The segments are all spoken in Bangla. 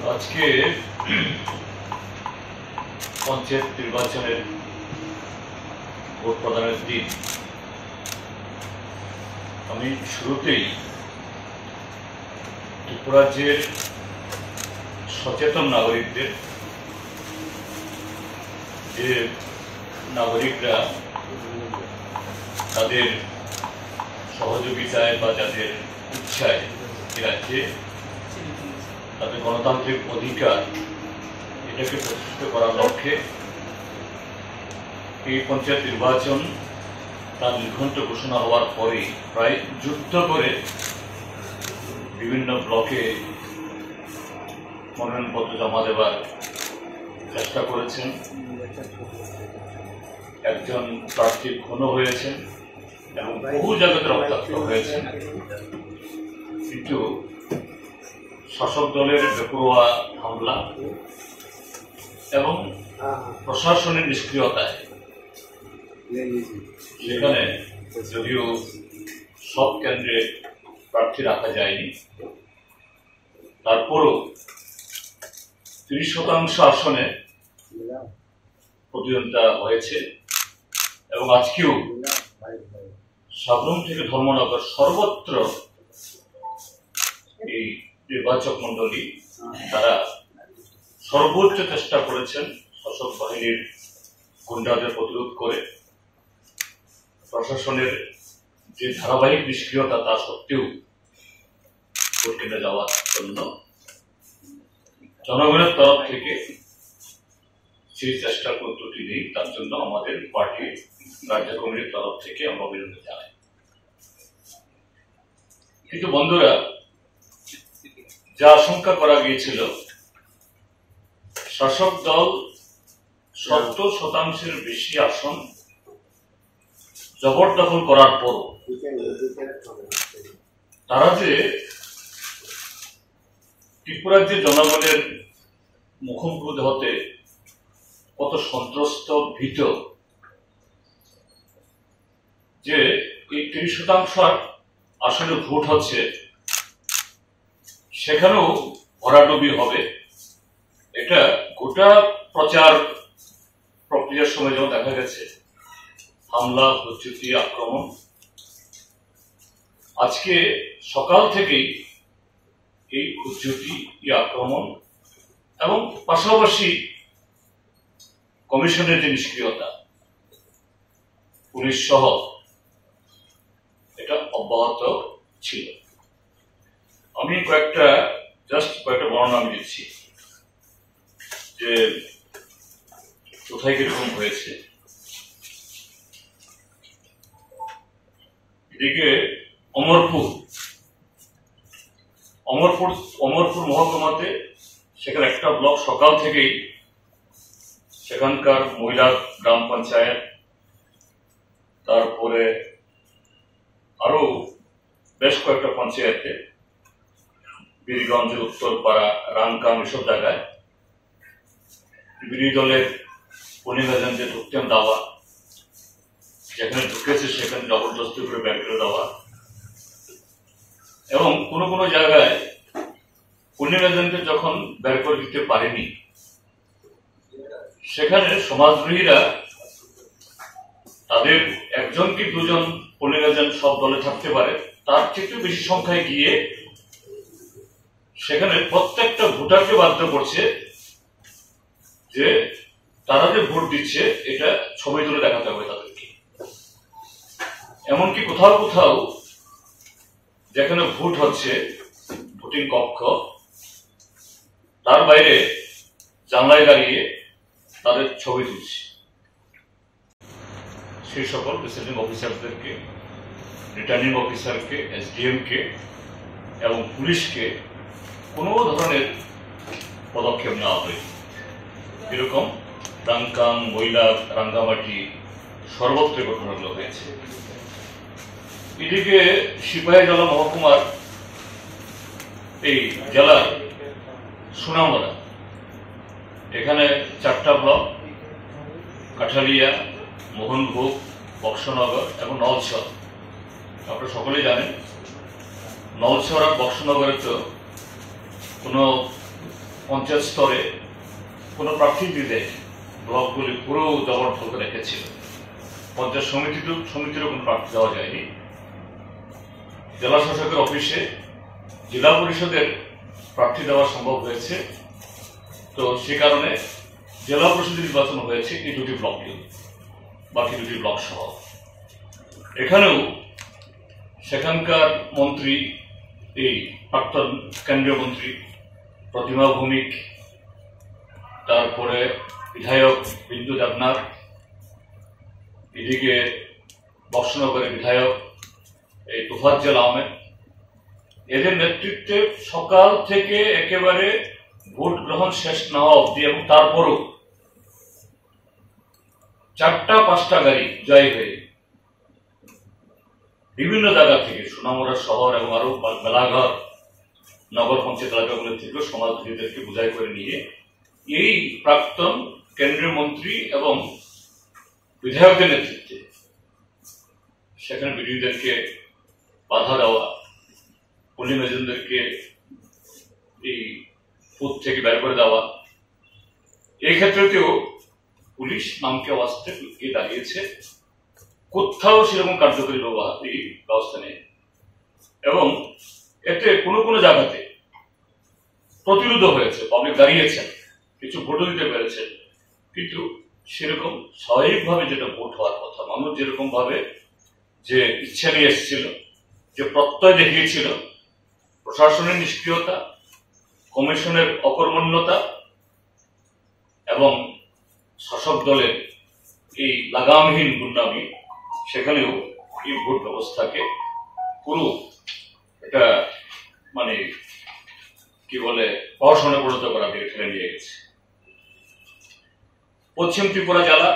আজকে পঞ্চায়েত নির্বাচনের ভোট প্রদানের দিন। আমি শুরুতেই ত্রিপুরাজ্যের সচেতন নাগরিকদের, যে নাগরিকরা তাদের সহযোগিতায় বা যাদের ইচ্ছায় রাজ্যে তাদের গণতান্ত্রিক অধিকার এটাকে প্রতিষ্ঠিত করার লক্ষ্যে এই পঞ্চায়েত নির্বাচন তার নির্ঘণ্ট ঘোষণা হওয়ার পরেই প্রায় যুদ্ধ করে বিভিন্ন ব্লকে মনোনয়নপত্র জমা দেওয়ার চেষ্টা করেছেন। একজন প্রার্থী খুনও হয়েছেন এবং বহু জায়গাতে রক্তাক্ত হয়েছেন, কিন্তু শাসক দলের বেপরোয়া হামলা এবং প্রশাসনের নিষ্ক্রিয়তায় সেখানে যদিও সব কেন্দ্রে প্রার্থী রাখা যায়নি, তারপরও 30% আসনে প্রতিদ্বন্দ্বিতা হয়েছে এবং আজকেও সাবরুম থেকে ধর্মনগর সর্বত্র এই নির্বাচক মন্ডলী তারা সর্বোচ্চ চেষ্টা করেছেন শাসক বাহিনীর গুন্ডাদের প্রতিরোধ করে, প্রশাসনের যে ধারাবাহিক নিষ্ক্রিয়তা তা সত্ত্বেও ভোট কেন্দ্রে যাওয়ার জন্য জনগণের তরফ থেকে সেই চেষ্টা কোনো ত্রুটি নেই। তার জন্য আমাদের পার্টির রাজ্য কমিটির তরফ থেকে আমরা অভিনন্দন জানাই। কিন্তু বন্ধুরা, যা আশঙ্কা করা গিয়েছিল, শাসক দল 70% বেশি আসন জবরদখল করার পর তারা যে ত্রিপুরার যে জনগণের মুখোমুখি হতে কত সন্ত্রস্ত ভীত, যে এই 30% আসলে ভোট হচ্ছে সেখানেও ভরাডুবি হবে, এটা গোটা প্রচার প্রক্রিয়ার সময় যেমন দেখা গেছে। হামলা, হুজ্জুতি, আক্রমণ, আজকে সকাল থেকেই এই হুজ্জুতি, আক্রমণ এবং পাশাপাশি কমিশনের যে নিষ্ক্রিয়তা, পুলিশ সহ, এটা অব্যাহত ছিল। আমি কয়েকটা বর্ণনা আমি দিচ্ছি যে কোথায় কিরকম হয়েছে। এদিকে অমরপুর মহকুমাতে সেখানে একটা ব্লক সকাল থেকেই সেখানকার মহিলা গ্রাম পঞ্চায়েত, তারপরে আরো বেশ কয়েকটা পঞ্চায়েতে, বীরগঞ্জের উত্তরপাড়া, রাংকাম, এসব জায়গায় বিরোধী দলের পনিগাজনকে ঢুকতেন দেওয়া, যেখানে ঢুকেছে সেখানে জবরদস্তি করে বের করে দেওয়া, এবং কোনো কোনো জায়গায় পনিগাজনকে যখন বের করে দিতে পারেনি সেখানে সমাজদ্রোহীরা তাদের একজন কি দুজন পনিগাজন সব দলে থাকতে পারে, তার চেয়ে বেশি সংখ্যায় গিয়ে সেখানে প্রত্যেকটা ভোটারকে বাধ্য করছে যে তারা যে ভোট দিচ্ছে এটা ছবি তুলে দেখাতে হবে তাদেরকে। এমনকি কোথাও কোথাও যেখানে ভোট হচ্ছে, ভোটিং কক্ষ, তার বাইরে জানলায় দাঁড়িয়ে তাদের ছবি তুলছে। সেই সকল প্রিসাইডিং অফিসারদেরকে, রিটার্নিং অফিসারকে, এসডিএমকে এবং পুলিশকে কোনো ধরনের পদক্ষেপ নেওয়া হয়নি। এরকম রাংকাম, মহিলা, রাঙ্গামাটি সর্বত্র ঘটনাগুলো হয়েছে। এদিকে সিপাহীজলা মহকুমার এই জেলার সুনামরা, এখানে 4টা ব্লক, কাঠালিয়া, মোহনভোগ, বক্সনগর এবং নলছর। আপনারা সকলেই জানেন নলছর আর বক্সনগরে তো কোনো পঞ্চায়েত স্তরে কোনো প্রার্থী দিতে ব্লকগুলি পুরো জবরদখল রেখেছিল। পঞ্চায়েত সমিতিরও কোনো প্রার্থী দেওয়া যায়নি। জেলা শাসকের অফিসে জেলা পরিষদের প্রার্থী দেওয়া সম্ভব হয়েছে। তো সে কারণে জেলা পরিষদ নির্বাচন হয়েছে এই দুটি ব্লকে, বাকি দুটি ব্লক সহ। এখানেও সেখানকার মন্ত্রী, এই প্রাক্তন কেন্দ্রীয় মন্ত্রী প্রতিমা ভৌমিক, তারপরে বিধায়ক বিন্দু দেবনাথ, এদিকে বক্সনগরের বিধায়ক এই তোফাজ্জল আহমেদ, এদের নেতৃত্বে সকাল থেকে একেবারে ভোট গ্রহণ শেষ না হওয়া অব্দি, এবং তারপরও 4টা-5টা গাড়ি জয় হয়ে বিভিন্ন জায়গা থেকে, সোনামুড়া শহর এবং আরো মেলাঘর নগর পঞ্চায়েত এলাকাগুলো থেকে সমাজসেবীদেরকে বোঝাই করে নিয়ে এই প্রাক্তন কেন্দ্রীয় মন্ত্রী এবং বিধায়কদের নেতৃত্বে সেখানে বিরোধীদেরকে বাধা দেওয়া, পুলিং এজেন্টদেরকে এই বুথ থেকে বের করে দেওয়া, এই ক্ষেত্রেও পুলিশ নামকে ওয়াস্তে দাঁড়িয়েছে। কোথাও সেরকম কার্যকরী ব্যবস্থা নেই, এবং এতে কোনো জায়গাতে প্রতিরোধ হয়েছে, পাবলিক দাঁড়িয়েছেন, কিছু ভোটও দিতে পেরেছে, কিন্তু সেরকম স্বাভাবিকভাবে যেটা ভোট হওয়ার কথা, মানুষ যেরকম ভাবে যে ইচ্ছা নিয়ে এসেছিল, যে প্রত্যয় দেখিয়েছিল, প্রশাসনের নিষ্ক্রিয়তা, কমিশনের অকর্মণ্যতা এবং শাসক দলের এই লাগামহীন গুন্ডামি, সেখানেও এই ভোট ব্যবস্থাকে পুরো এটা মানে কি বলে প্রহসনে পরিণত করা দিয়ে ঠেলে নিয়ে গেছে। পশ্চিম ত্রিপুরা জেলা,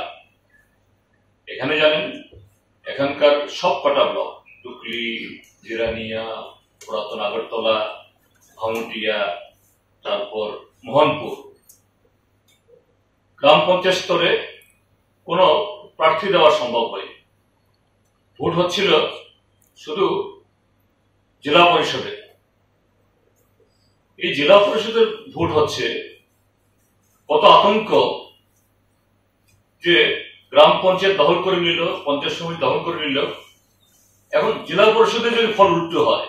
এখানে জানেন এখানকার সব কটা ব্লক, টুকলি, জিরানিয়া, পুরাতন আগরতলা, ভাঙুটিয়া, তারপর মোহনপুর, গ্রাম পঞ্চায়েত স্তরে কোনো প্রার্থী দেওয়া সম্ভব হয়নি। ভোট হচ্ছিল শুধু জেলা পরিষদে। এই জেলা পরিষদের ভোট হচ্ছে কত আতঙ্ক, যে গ্রাম পঞ্চায়েত দখল করে নিল, পঞ্চায়েত সমিতি দখল করে নিল, এখন জেলা পরিষদে যদি ফল উল্টো হয়,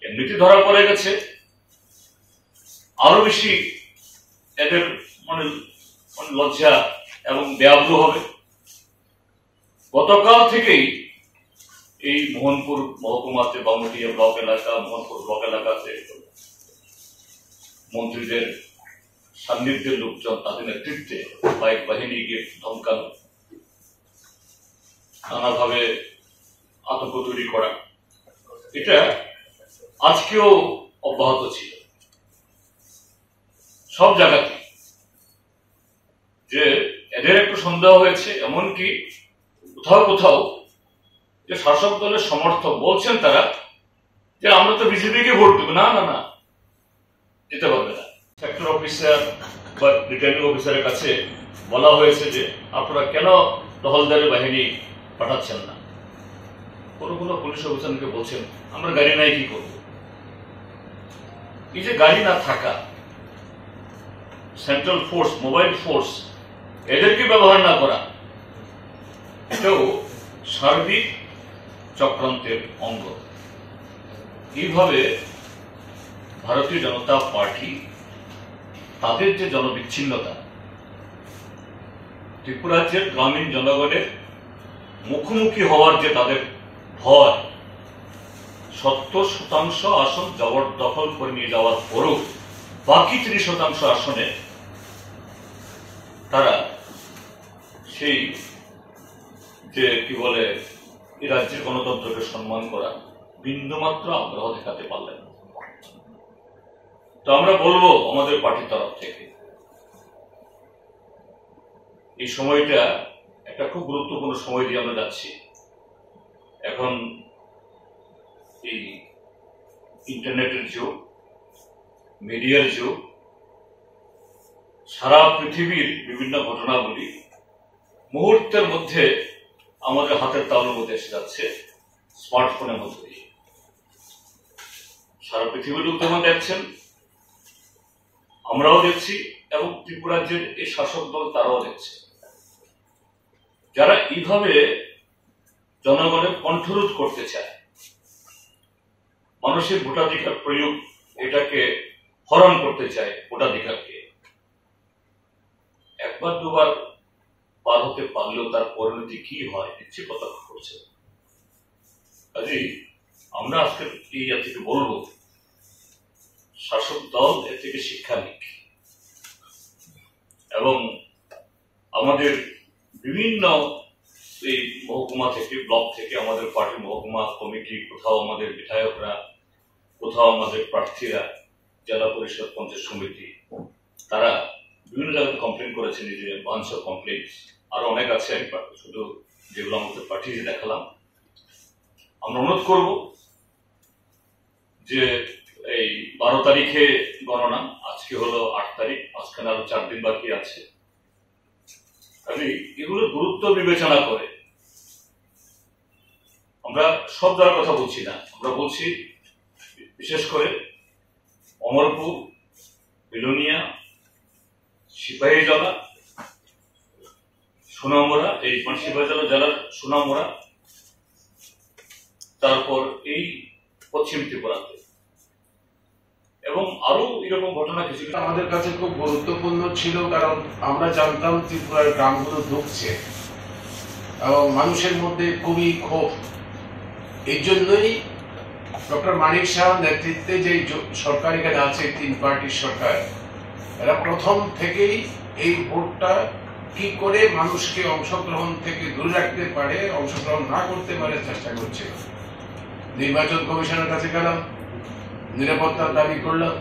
এমনিতে ধরা পড়ে গেছে, আরো বেশি এদের মানে লজ্জা এবং বেআব্রু হবে। গতকাল থেকেই এই মোহনপুর মহকুমাতে, বামুটিয়া ব্লক এলাকা, মোহনপুর ব্লক এলাকাতে মন্ত্রীদের সান্নিধ্যের লোকজন, তাদের নেতৃত্বে বাইক বাহিনী গিয়ে ধমকানো, নানাভাবে আতঙ্ক তৈরি করা, এটা আজকেও অব্যাহত ছিল সব জায়গাতে। যে এদের একটু সন্দেহ হয়েছে, এমনকি কোথাও যে শাসক দলের সমর্থক বলছেন তারা যে আমরা তো বিজেপিকে ভোট দেবো, না না না, যেতে পারবে না। সেক্টর অফিসার বা রিটার্নিং অফিসারের কাছে বলা হয়েছে যে আপনারা কেন টহলদারি বাহিনী পাঠাচ্ছেন না। কোনো পুলিশ অফিসারকে বলছেন আমরা গাড়ি নাই, কি করব। এই যে গাড়ি না থাকা, সেন্ট্রাল ফোর্স, মোবাইল ফোর্স, এদেরকে ব্যবহার না করা, এটাও সার্বিক চক্রান্তের অঙ্গ। এইভাবে ভারতীয় জনতা পার্টি তাদের যে জনবিচ্ছিন্নতা, ত্রিপুরাজ্যের গ্রামীণ জনগণের মুখোমুখি হওয়ার যে তাদের ভয়, 70% আসন জবরদখল করে নিয়ে যাওয়ার পরও বাকি 30% আসনে তারা সেই যে কি বলে এই রাজ্যের গণতন্ত্রকে সম্মান করা বিন্দুমাত্র আগ্রহ দেখাতে পারলেন না। তো আমরা বলবো আমাদের পার্টির তরফ থেকে এই সময়টা একটা খুব গুরুত্বপূর্ণ সময় দিয়ে আমরা যাচ্ছি। এখন এই ইন্টারনেটের যুগ, মিডিয়ার যুগ, সারা পৃথিবীর বিভিন্ন ঘটনাগুলি মুহূর্তের মধ্যে আমাদের হাতের তালুর মধ্যে এসে যাচ্ছে স্মার্টফোনের মধ্যে দিয়ে। সারা পৃথিবীর লোক যেমন দেখছেন, আমরাও দেখছি এবং ত্রিপুরা রাজ্যের এই শাসক দল তারাও দেখছে, যারা এইভাবে জনগণের কণ্ঠরোধ করতে চায়, মানুষের ভোটাধিকার প্রয়োগ এটাকে হরণ করতে চায়, ভোটাধিকারকে একবার দুবার পার হতে পারলেও তার পরিণতি কি হয় নিশ্চয় কথা করছে। কাজেই আমরা আজকে এই থেকে বলবো, শাসক দল এর থেকে শিক্ষা নিক এবং আমাদের বিভিন্ন এই মহকুমা থেকে, ব্লক থেকে, আমাদের পার্টির মহকুমা কমিটি, কোথাও আমাদের বিধায়করা, কোথাও আমাদের প্রার্থীরা, জেলা পরিষদ, পঞ্চায়েত সমিতি, তারা বিভিন্ন জায়গায় কমপ্লেন করেছেন, যে বাঞ্চ অফ কমপ্লেন আরো অনেক আছে, আমি শুধু যেগুলো আমাদের পাঠিয়ে দেখালাম। আমরা অনুরোধ করব যে এই 12 তারিখে গণনা, আজকে হলো 8 তারিখ, মাঝখানে আরো 4 দিন বাকি আছে। এগুলো গুরুত্ব বিবেচনা করে আমরা সব জায়গার কথা বলছি না, আমরা বলছি বিশেষ করে অমরপুর, বিলোনিয়া, সিপাহীজলা, সোনামুড়া, এই সিপাহীজলা জেলার সোনামুড়া, তারপর এই পশ্চিম ত্রিপুরাতে, এবং আরো এরকম ঘটনা কিছু আমাদের কাছে খুব গুরুত্বপূর্ণ ছিল, কারণ আমরা জানতাম ত্রিপুরার গ্রামগুলো ঢুকছে এবং মানুষের মধ্যে খুবই ক্ষোভ। এই জন্যই ডক্টর মানিক শাহর নেতৃত্বে যে সরকার এখানে আছে, 3 পার্টির সরকার, এরা প্রথম থেকেই এই ভোটটা কি করে মানুষকে অংশগ্রহণ থেকে দূরে রাখতে পারে, অংশগ্রহণ না করতে পারে চেষ্টা করছে। নির্বাচন কমিশনের কাছে গেলাম, নিরাপত্তার দাবি করলাম,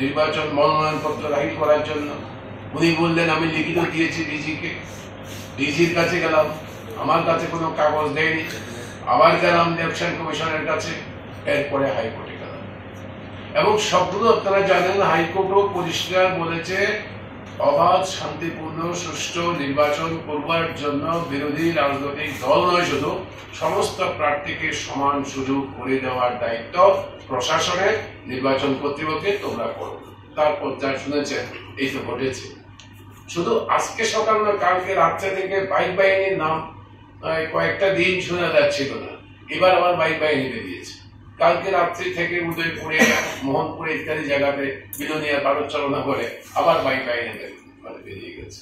নির্বাচন মনোনয়নপত্র দাখিল করার জন্য। উনি বললেন আমি লিখিত দিয়েছি ডিজিকে, ডিজির কাছে গেলাম, আমার কাছে কোনো কাগজ দেয়নি। আবার গেলাম ইলেকশন কমিশনের কাছে, এরপরে হাইকোর্টে গেলাম। এবং সবগুলো আপনারা জানেন, হাইকোর্টও পরিষ্কার বলেছে অবাধ, শান্তিপূর্ণ, সুষ্ঠু নির্বাচন করবার জন্য বিরোধী রাজনৈতিক দল নয়, শুধু সমস্ত প্রার্থীকে সমান সুযোগ করে দেওয়ার দায়িত্ব প্রশাসনের, নির্বাচন কর্তৃপক্ষের, তোমরা করো। তারপর যা শুনেছেন এই তো ঘটেছে। শুধু আজকে সকাল না, কালকে রাত্রে থেকে বাইক বাহিনীর নাম কয়েকটা দিন শোনা যাচ্ছিল না, এবার আবার বাইক বাহিনী বেরিয়েছে। কালকে রাত্রি থেকে উদয়পুরে, মোহনপুরে ইত্যাদি জায়গাতে বিলোনিয়া ভারত চালনা করে আবার বাইক বাহিনী বেরিয়ে গেছে।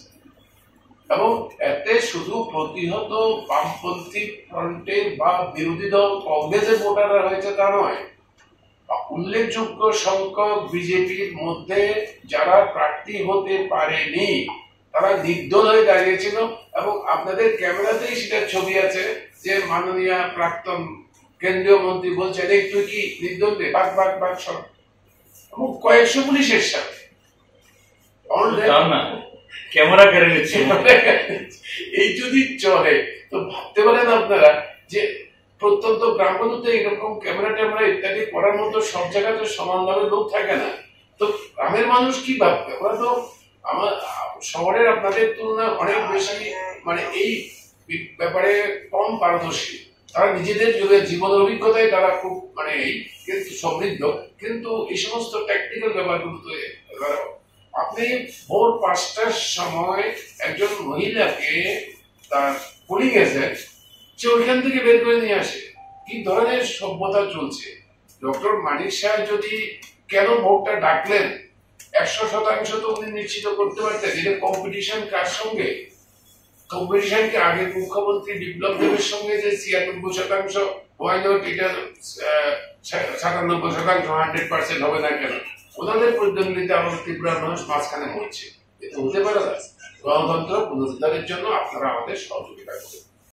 এবং এতে শুধু প্রতিহত বামপন্থী ফ্রন্টের বা বিরোধী দল কংগ্রেসের ভোটাররা হয়েছে তা নয়, উল্লেখযোগ্য সংখ্যক বিজেপির মধ্যে যারা প্রার্থী হতে পারেনি তারা নির্দল হয়ে দাঁড়িয়েছিল। এবং আপনাদের ক্যামেরাতেই সেটার ছবি আছে, যে মাননীয় প্রাক্তন কেন্দ্রীয় মন্ত্রী বলছেন এই তুই কি নির্দল, বাঘ বাঘ বাঘ সব, এবং কয়েকশো পুলিশের সাথে ক্যামেরা কেড়ে নিচ্ছে। এই যদি চলে তো ভাবতে পারেন আপনারা যে প্রত্যন্ত গ্রামগুলোতে এরকম ক্যামেরা ট্যামেরা ইত্যাদি করার মতো সব জায়গাতে সমানভাবে লোক থাকে না। তো গ্রামের মানুষ কি ভাববে? ওরা তো আমার শহরের আপনাদের তুলনায় অনেক বেশি এই ব্যাপারে কম পারদর্শী। তারা নিজেদের জীবনের অভিজ্ঞতায় তারা খুব কিন্তু সমৃদ্ধ, কিন্তু এই সমস্ত টেকনিক্যাল ব্যাপারগুলো তো আপনি ভোর 5টার সময় একজন মহিলাকে তার পুলিং এজেন্ট সে ওইখান থেকে বের করে নিয়ে আসে। কি ধরনের সভ্যতা চলছে? ডক্টর মানিক শাহ যদি কেন ভোটটা ডাকলেন, 100% তো উনি নিশ্চিত করতে পারতেন। এটা কম্পিটিশন কার সঙ্গে? কম্পিটিশনকে আগের মুখ্যমন্ত্রী বিপ্লব দেবের সঙ্গে যে 96% ওয়াই নট এটা 97% 100% হবে না কেন? ওনাদের প্রতিদ্বন্দ্বিতা আমাদের ত্রিপুরার মানুষ মাঝখানে মরছে। এটা হতে পারে না। গণতন্ত্র পুনরুদ্ধারের জন্য আপনারা আমাদের সহযোগিতা করুন।